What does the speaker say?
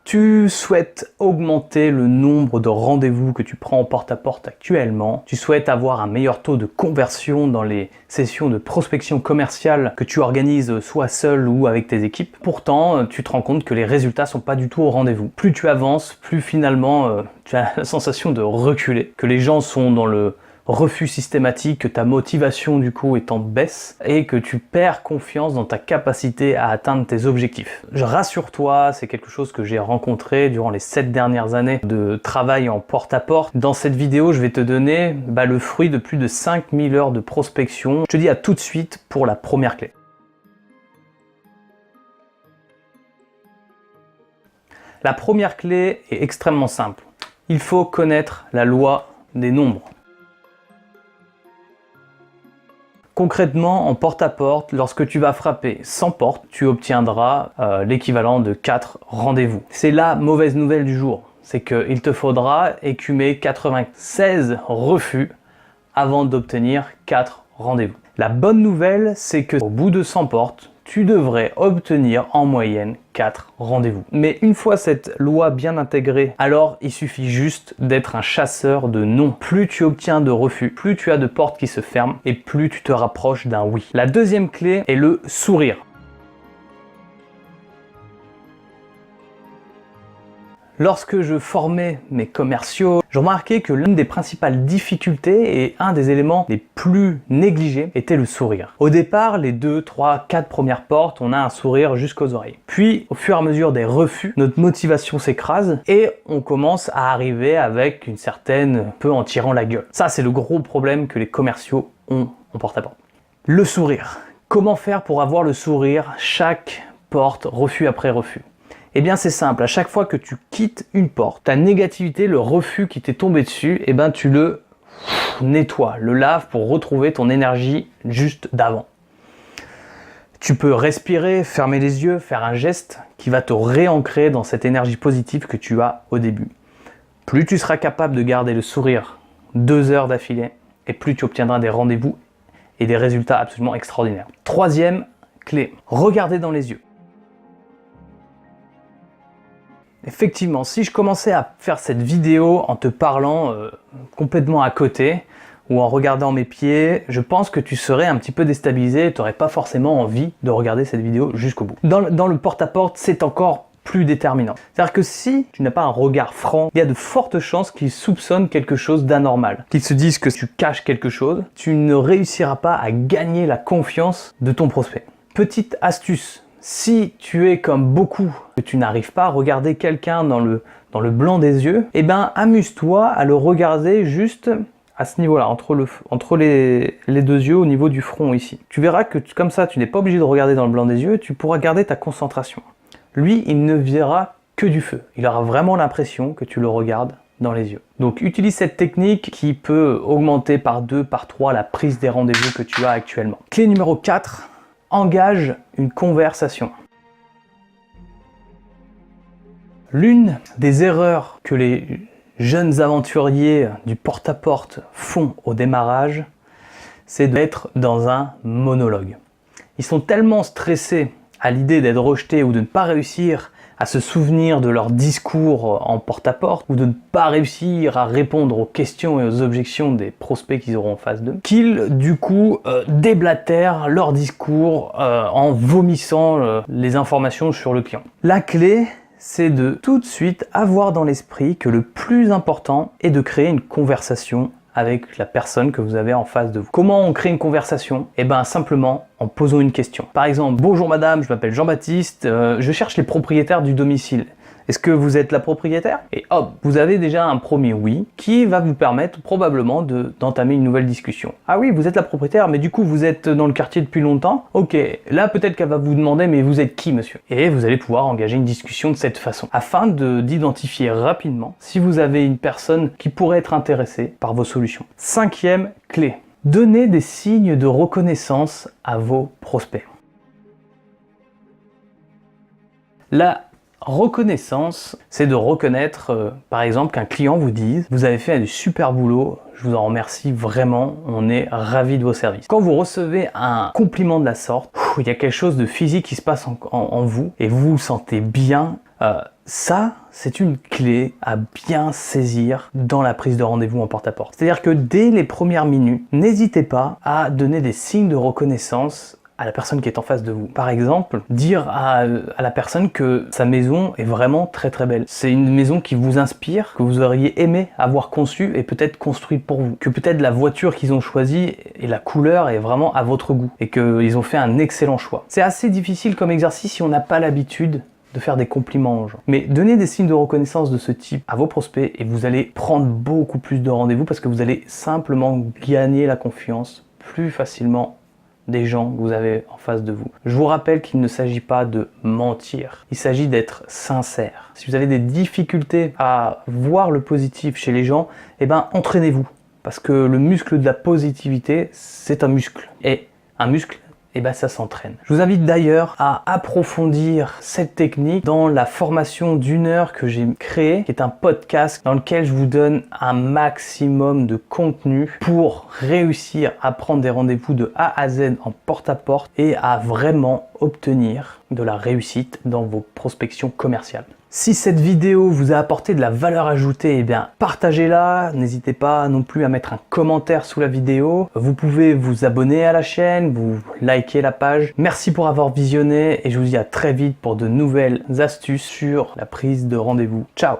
Tu souhaites augmenter le nombre de rendez-vous que tu prends en porte-à-porte actuellement. Tu souhaites avoir un meilleur taux de conversion dans les sessions de prospection commerciale que tu organises soit seul ou avec tes équipes. Pourtant, tu te rends compte que les résultats sont pas du tout au rendez-vous. Plus tu avances, plus finalement tu as la sensation de reculer, que les gens sont dans le refus systématique, que ta motivation du coup est en baisse et que tu perds confiance dans ta capacité à atteindre tes objectifs. Rassure-toi, c'est quelque chose que j'ai rencontré durant les 7 dernières années de travail en porte-à-porte. Dans cette vidéo, je vais te donner le fruit de plus de 5000 heures de prospection. Je te dis à tout de suite pour la première clé. La première clé est extrêmement simple. Il faut connaître la loi des nombres. Concrètement, en porte-à-porte, lorsque tu vas frapper 100 portes, tu obtiendras l'équivalent de 4 rendez-vous. C'est la mauvaise nouvelle du jour, c'est qu'il te faudra écumer 96 refus avant d'obtenir 4 rendez-vous. La bonne nouvelle, c'est que au bout de 100 portes, tu devrais obtenir en moyenne 4 rendez-vous. Mais une fois cette loi bien intégrée, alors il suffit juste d'être un chasseur de non. Plus tu obtiens de refus, plus tu as de portes qui se ferment et plus tu te rapproches d'un oui. La deuxième clé est le sourire. Lorsque je formais mes commerciaux, je remarquais que l'une des principales difficultés et un des éléments les plus négligés était le sourire. Au départ, les 2, 3, 4 premières portes, on a un sourire jusqu'aux oreilles. Puis, au fur et à mesure des refus, notre motivation s'écrase et on commence à arriver avec une certaine peu en tirant la gueule. Ça, c'est le gros problème que les commerciaux ont en porte-à-porte. Le sourire. Comment faire pour avoir le sourire chaque porte, refus après refus? Eh bien c'est simple, à chaque fois que tu quittes une porte, ta négativité, le refus qui t'est tombé dessus, eh ben tu le nettoies, le laves pour retrouver ton énergie juste d'avant. Tu peux respirer, fermer les yeux, faire un geste qui va te réancrer dans cette énergie positive que tu as au début. Plus tu seras capable de garder le sourire 2 heures d'affilée, et plus tu obtiendras des rendez-vous et des résultats absolument extraordinaires. Troisième clé, regarder dans les yeux. Effectivement, si je commençais à faire cette vidéo en te parlant complètement à côté ou en regardant mes pieds, je pense que tu serais un petit peu déstabilisé et tu n'aurais pas forcément envie de regarder cette vidéo jusqu'au bout. Dans le porte-à-porte, c'est encore plus déterminant. C'est-à-dire que si tu n'as pas un regard franc, il y a de fortes chances qu'ils soupçonnent quelque chose d'anormal, qu'ils se disent que tu caches quelque chose, tu ne réussiras pas à gagner la confiance de ton prospect. Petite astuce. Si tu es comme beaucoup, que tu n'arrives pas à regarder quelqu'un dans le blanc des yeux, eh ben amuse-toi à le regarder juste à ce niveau-là, entre les 2 yeux au niveau du front ici. Tu verras que comme ça, tu n'es pas obligé de regarder dans le blanc des yeux, tu pourras garder ta concentration. Lui, il ne verra que du feu. Il aura vraiment l'impression que tu le regardes dans les yeux. Donc utilise cette technique qui peut augmenter par 2, par 3 la prise des rendez-vous que tu as actuellement. Clé numéro 4. Engage une conversation. L'une des erreurs que les jeunes aventuriers du porte-à-porte font au démarrage, c'est d'être dans un monologue. Ils sont tellement stressés à l'idée d'être rejetés ou de ne pas réussir à se souvenir de leur discours en porte-à-porte ou de ne pas réussir à répondre aux questions et aux objections des prospects qu'ils auront en face d'eux, qu'ils du coup déblatèrent leur discours en vomissant les informations sur le client. La clé, c'est de tout de suite avoir dans l'esprit que le plus important est de créer une conversation avec la personne que vous avez en face de vous. Comment on crée une conversation? Eh bien simplement en posant une question. Par exemple, bonjour madame, je m'appelle Jean-Baptiste, je cherche les propriétaires du domicile. Est-ce que vous êtes la propriétaire? Et hop, vous avez déjà un premier oui qui va vous permettre probablement d'entamer une nouvelle discussion. Ah oui, vous êtes la propriétaire, mais du coup vous êtes dans le quartier depuis longtemps? Ok, là peut-être qu'elle va vous demander mais vous êtes qui monsieur? Et vous allez pouvoir engager une discussion de cette façon afin d'identifier rapidement si vous avez une personne qui pourrait être intéressée par vos solutions. 5e clé, donnez des signes de reconnaissance à vos prospects. La reconnaissance, c'est de reconnaître, par exemple, qu'un client vous dise « Vous avez fait un super boulot, je vous en remercie vraiment, on est ravis de vos services. » Quand vous recevez un compliment de la sorte, il y a quelque chose de physique qui se passe en vous et vous vous sentez bien. Ça, c'est une clé à bien saisir dans la prise de rendez-vous en porte-à-porte. C'est-à-dire que dès les premières minutes, n'hésitez pas à donner des signes de reconnaissance à la personne qui est en face de vous. Par exemple, dire à la personne que sa maison est vraiment très très belle. C'est une maison qui vous inspire, que vous auriez aimé avoir conçue et peut-être construite pour vous. Que peut-être la voiture qu'ils ont choisie et la couleur est vraiment à votre goût et qu'ils ont fait un excellent choix. C'est assez difficile comme exercice si on n'a pas l'habitude de faire des compliments aux gens. Mais donnez des signes de reconnaissance de ce type à vos prospects et vous allez prendre beaucoup plus de rendez-vous parce que vous allez simplement gagner la confiance plus facilement des gens que vous avez en face de vous. Je vous rappelle qu'il ne s'agit pas de mentir, il s'agit d'être sincère. Si vous avez des difficultés à voir le positif chez les gens, eh ben entraînez-vous. Parce que le muscle de la positivité, c'est un muscle. Et un muscle, eh ben ça s'entraîne. Je vous invite d'ailleurs à approfondir cette technique dans la formation d'1 heure que j'ai créée, qui est un podcast dans lequel je vous donne un maximum de contenu pour réussir à prendre des rendez-vous de A à Z en porte-à-porte et à vraiment obtenir de la réussite dans vos prospections commerciales. Si cette vidéo vous a apporté de la valeur ajoutée, eh bien partagez-la, n'hésitez pas non plus à mettre un commentaire sous la vidéo. Vous pouvez vous abonner à la chaîne, vous liker la page. Merci pour avoir visionné et je vous dis à très vite pour de nouvelles astuces sur la prise de rendez-vous. Ciao!